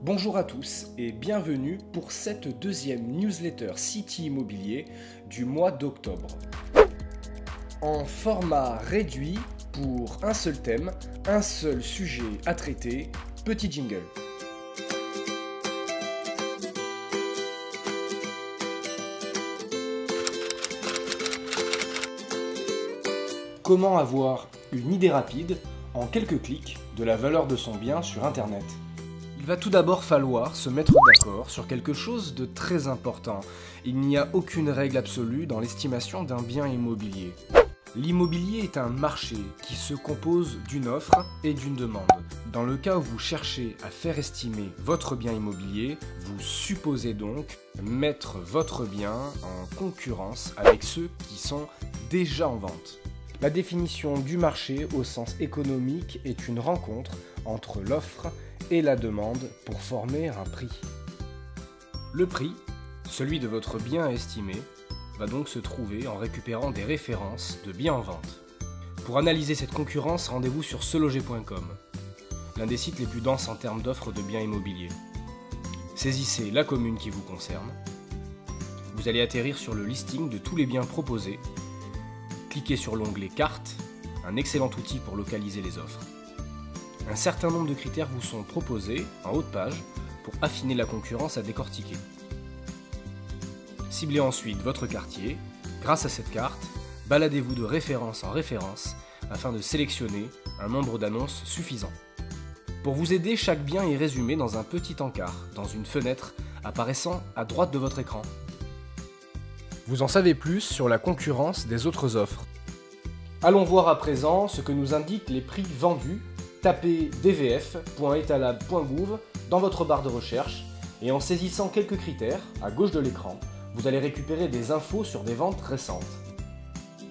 Bonjour à tous et bienvenue pour cette deuxième newsletter City Immobilier du mois d'octobre. En format réduit pour un seul thème, un seul sujet à traiter, petit jingle. Comment avoir une idée rapide, en quelques clics, de la valeur de son bien sur Internet ? Il va tout d'abord falloir se mettre d'accord sur quelque chose de très important. Il n'y a aucune règle absolue dans l'estimation d'un bien immobilier. L'immobilier est un marché qui se compose d'une offre et d'une demande. Dans le cas où vous cherchez à faire estimer votre bien immobilier, vous supposez donc mettre votre bien en concurrence avec ceux qui sont déjà en vente. La définition du marché au sens économique est une rencontre entre l'offre et la demande pour former un prix. Le prix, celui de votre bien estimé, va donc se trouver en récupérant des références de biens en vente. Pour analyser cette concurrence, rendez-vous sur seloger.com, l'un des sites les plus denses en termes d'offres de biens immobiliers. Saisissez la commune qui vous concerne. Vous allez atterrir sur le listing de tous les biens proposés. Cliquez sur l'onglet Cartes, un excellent outil pour localiser les offres. Un certain nombre de critères vous sont proposés en haut de page pour affiner la concurrence à décortiquer. Ciblez ensuite votre quartier. Grâce à cette carte, baladez-vous de référence en référence afin de sélectionner un nombre d'annonces suffisant. Pour vous aider, chaque bien est résumé dans un petit encart, dans une fenêtre apparaissant à droite de votre écran. Vous en savez plus sur la concurrence des autres offres. Allons voir à présent ce que nous indiquent les prix vendus. Tapez dvf.etalab.gouv dans votre barre de recherche et en saisissant quelques critères, à gauche de l'écran, vous allez récupérer des infos sur des ventes récentes.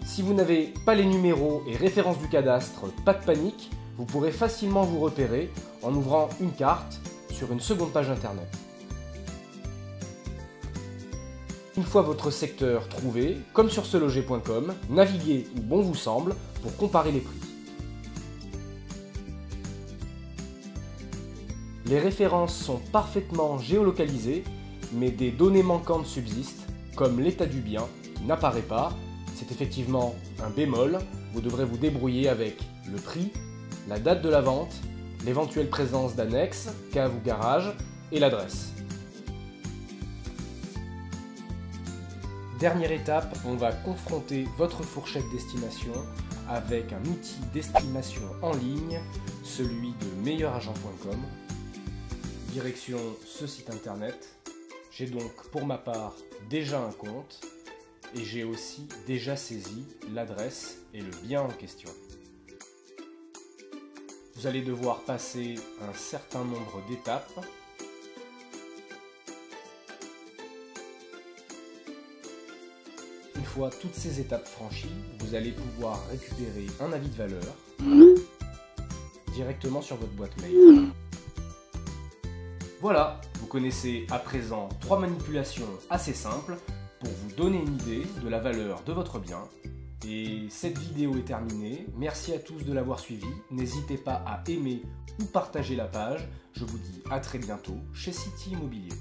Si vous n'avez pas les numéros et références du cadastre, pas de panique, vous pourrez facilement vous repérer en ouvrant une carte sur une seconde page internet. Une fois votre secteur trouvé, comme sur seloger.com, naviguez où bon vous semble pour comparer les prix. Les références sont parfaitement géolocalisées, mais des données manquantes subsistent, comme l'état du bien qui n'apparaît pas. C'est effectivement un bémol, vous devrez vous débrouiller avec le prix, la date de la vente, l'éventuelle présence d'annexes, cave ou garage, et l'adresse. Dernière étape, on va confronter votre fourchette d'estimation avec un outil d'estimation en ligne, celui de meilleuragent.com. Direction ce site internet. J'ai donc pour ma part déjà un compte et j'ai aussi déjà saisi l'adresse et le bien en question. Vous allez devoir passer un certain nombre d'étapes. Une fois toutes ces étapes franchies, vous allez pouvoir récupérer un avis de valeur directement sur votre boîte mail. Voilà, vous connaissez à présent 3 manipulations assez simples pour vous donner une idée de la valeur de votre bien. Et cette vidéo est terminée, merci à tous de l'avoir suivi, n'hésitez pas à aimer ou partager la page, je vous dis à très bientôt chez City Immobilier.